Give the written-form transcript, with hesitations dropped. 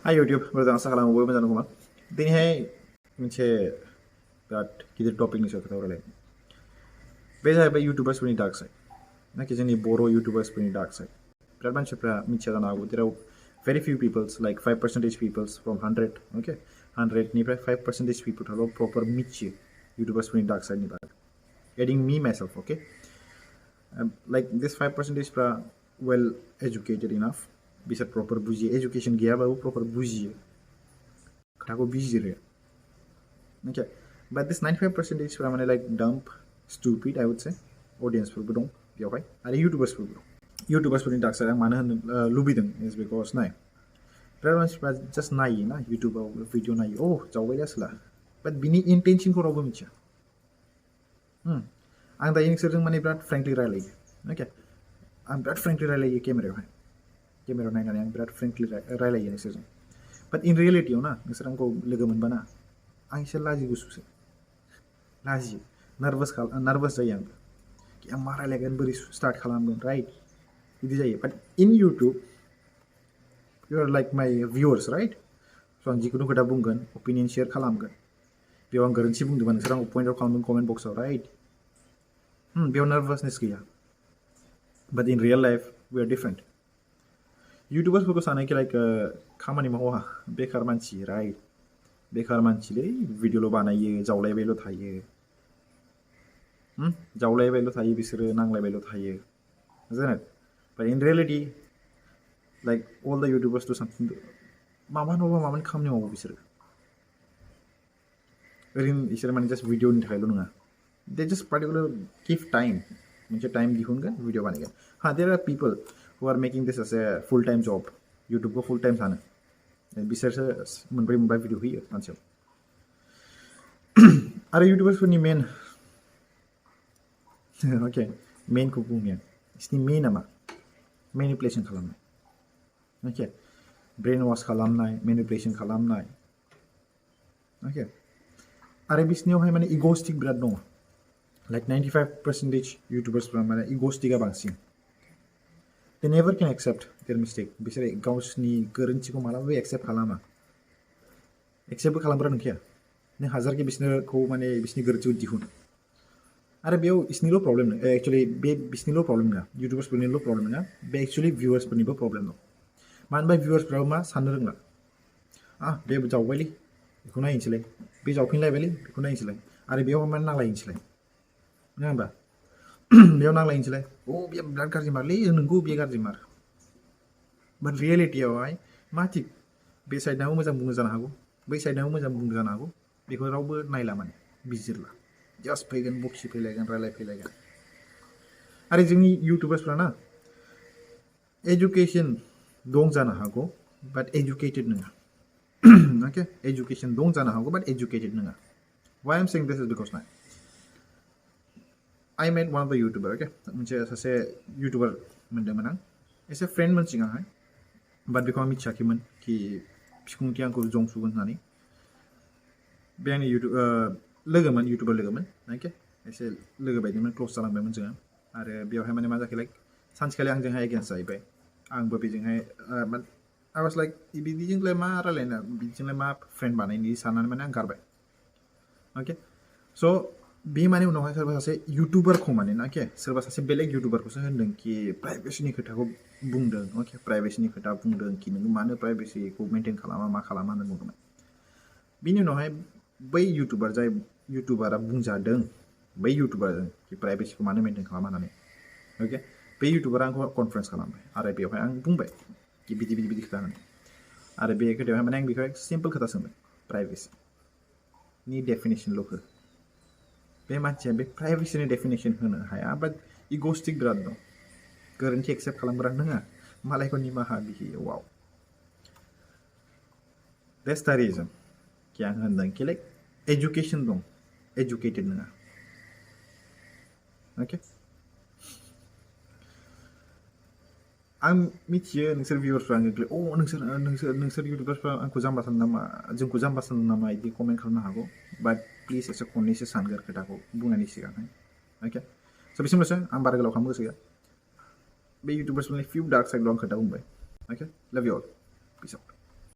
Hi YouTube, मोजां आसा खालामो बयबो मोजां दंखोमा। दिनैहाय मोनसे बिराद गिदिर टपिकनि सायाव खोथा रायलायगोन। बे जाहैबाय इउटुबार्सफोरनि डार्क साइड, नाखि जोंनि बर' इउटुबार्सफोरनि डार्क साइड। बिराद मानसिफ्रा मिथिया जानो हागौ, जेराव very few peoples like 5% peoples from 100, okay, 100निफ्राय 5% people'ल' proper मिथियो इउटुबार्सफोरनि डार्क साइडनि बागै, adding me myself, okay. Like this 5% फ्रा well educated enough, बिसोर प्रपर बुजियो, एजुकेशन गैयाबाबो प्रपर बुजियो, खोथाखौ बिजिरो, okay. But this 95% फ्रा माने like dumb, stupid, I would say, अडियन्सफोरबो दं बेवहाय आरो इउटुबार्सफोरबो दं। इउटुबार्सफोरनि डार्क साइड आं मानो होनो लुबैदों इज बिकज नाय बिराद मानसिफ्रा जास्ट नायो ना, इउटुबाव भिडिअ नायो, जावबाय जासोला, बाट बिनि इन्टेनसनखौ रावबो मिथिया। आं दायो नोंसोरजों माने बिराद फ्रेंकलि रायलायो, अके, आं बिराद फ्रेंकलि रायलायो केमेरायाव नायनानै आं बिराद फ्रेंकलि रायलायो नोंसोरजों, बाट इन रियेलिटियाव ना नोंसोर आंखौ लोगो मोनबा ना आं एसे लाजिगुसुसो, लाजियो, नार्भास जायो आंबो कि आं मा रायलायगोन, बोरै स्टार्ट खालामगोन, राइट, बिदि जायो। बाट इन इउटुब यु आर लाइक माइ भिउवार्स, राइट, स' आं जिखुनु खोथा बुंगोन, अपिनियन शेयार खालामगोन, बेयाव आं गोरोन्थि बुंदोंबा नोंसोर आंखौ पइन्ट आउट खालामगोन कमेन्ट बक्सआव, राइट, बेयाव नार्भासनेस गैया। But in real life we are different. इउटुबार्सफोरखौ सानो कि लाइक खामानि मावा, बेखार मानसि, राइट, बेखार मानसिलै, भिडिअ'ल' बानायो, जावलायबायल' थायो, बिसोरो नांलायबायल' थायो, isn't it? But in reality, like all the YouTubers do something, माबा नङा माबा खामानि मावो बिसोरो, ओरैनो बिसोर माने जास्ट भिडिअ'नि थाखायल' नङा, they just particular give time, मोनसे टाइम दिहुनगोन, भिडिअ बानायगोन। There are people who are making this as a full time job, इउटुबखौ फुल टाइम सानो, बिसोरसो मोनब्रै भिडिअ होयो सानसेयाव। आरो इउटुबार्सफोरनि मेन, अके, मेनखौ बुंनो आं, बिसोरनि मेनआ मा? मेनिपुलेसन खालामनाय, अके, ब्रेन वाश खालामनाय, मेनिपुलेसन खालामनाय, अके। आरो बिसोरनियावहाय माने इग'स्टिक बिराद दङ, लाइक 95% इउटुबार्सफ्रा माने इग'स्टिकआ बांसिन। They never can accept their mistake, बिसोरो गावसिनि गोरोन्थिखौ मालाबाबो एक्सेप्ट खालामा, एक्सेप्टबो खालामग्रा नंखाया, नों हाजारखि बिसोरखौ माने बिसोरनि गोरोन्थिखौ दिहुन। आरो बेयाव बिसोरनिल' प्रब्लेम नङा, एक्चुवेलि बे बिसोरनिल' प्रब्लेम नङा, इउटुबार्सफोरनिल' प्रब्लेम नङा, बे एक्चुवेलि भिउवार्सफोरनिबो प्रब्लेम दं। मानो होनबा भिउवार्सफ्राबो मा साननो रोंला, बे जावबायलै बेखौ नायनोसैलाय, बे जावफिनलायबायलै बेखौ नायनोसैलाय, आरो बेयाव माने नांलायनोसैलाय, नङा होमबा? बेयाव नांलायनोसैलाय, बे बिराद गाज्रि मारलै, नोंगौ बे गाज्रि मार। बाट रियेलिटियावहाय मा थिग, बे साइडनाबो मोजां बुंनो जानो हागौ, बै साइडनाबो मोजां बुंनो जानो हागौ, बेखौ रावबो नायला, माने बिजिरला, जास्ट फैगोन, बखिफैलायगोन, रायलायफैलायगोन। आरो जोंनि इउटुबार्सफ्रा ना एजुकेसन दं जानो हागौ, बाट एजुकेटेड नङा, अके, एजुकेसन दं जानो हागौ, बाट एजुकेटेड नङा। वाइ एम सेइं दिस इज बिकज ना I met one of the YouTuber, okay, मोनसे सासे इउटुबार मोनदोंमोन आं, एसे फ्रेन्डमोन सिगांहाय, बाट बेखौ आं मिथियाखैमोन कि बिखुंथि आंखौ जंसुगोन होननानै। बे आंनि लोगोमोन, इउटुबार लोगोमोन, अके, एसे लोगो बायदिमोन, क्लस जालांबायमोन जोङो। आरो बेवहाय माने मा जाखो, लाइक सानसेखालि आंजोंहाय एगेन्स्ट जाहैबाय, आंबो बेजोंहाय आइ वाज लाइक बिदिजोंलाय मा रायलायनो, बिदिजोंलाय मा फ्रेन्ड बानायनो साननानै माने आं गारबाय, अके। स' बे माने उनावहाय सोरबा सासे इउटुबारखौ माने ना, अके, सोरबा सासे बेलेग इउटुबारखौसो होनदों कि प्राइभेसिनि खोथाखौ बुंदों, अके, प्राइभेसिनि खोथा बुंदों कि नोङो मानो प्राइभेसिखौ मेनटेन खालामा, मा खालामा होननानै बुंदोंमोन। बिनि उनावहाय बै इउटुबार, जाय इउटुबारा बुंजादों, बै इउटुबारजों कि प्राइभेसिखौ मानो मेनटेन खालामा होननानै, अके, बे इउटुबारा आंखौ कनफारेन्स खालामबाय, आरो बेवहाय आं बुंबाय कि बिदि खोथा होननानै। आरो बे खोथायावहाय माने आं बेखौ सिम्पोल खोथा सोंबाय, प्राइभेसिनि डेफिनेसनल' हो। बे मानसिया बे प्राइभेसिनि डेफिनेसन होनो हाया, बाट इग'स्टिक बिराद दं, गोरोन्थि एक्सेप्ट खालामग्रा नङा, मालायखौ निमाहा बिहैयो, वाव। That's the reason कि आं होनदों कि लाइक एजुकेसन दं, एजुकेटेड नङा, अके। आं मिथियो नोंसोर भिउवार्सफ्रा आंखौ नोंसोर इउटुबार्सफ्रा आंखौ जाम्बा सानो नामा, जोंखौ जाम्बा सानो नामा, बिदि कमेन्ट खालामनो हागौ, बाट प्लिज एसे खननैसो सानगोर खोथाखौ बुंनायनि सिगांहाय, अके। स' बिसिमल'सो, आं बारा गोलाव खालामनो गोसो गैया, बे इउटुबार्सफोरनि फिउ डार्क साइडल' आं खोथा बुंबाय, अके। लाभ इउ अल, पिस आउट।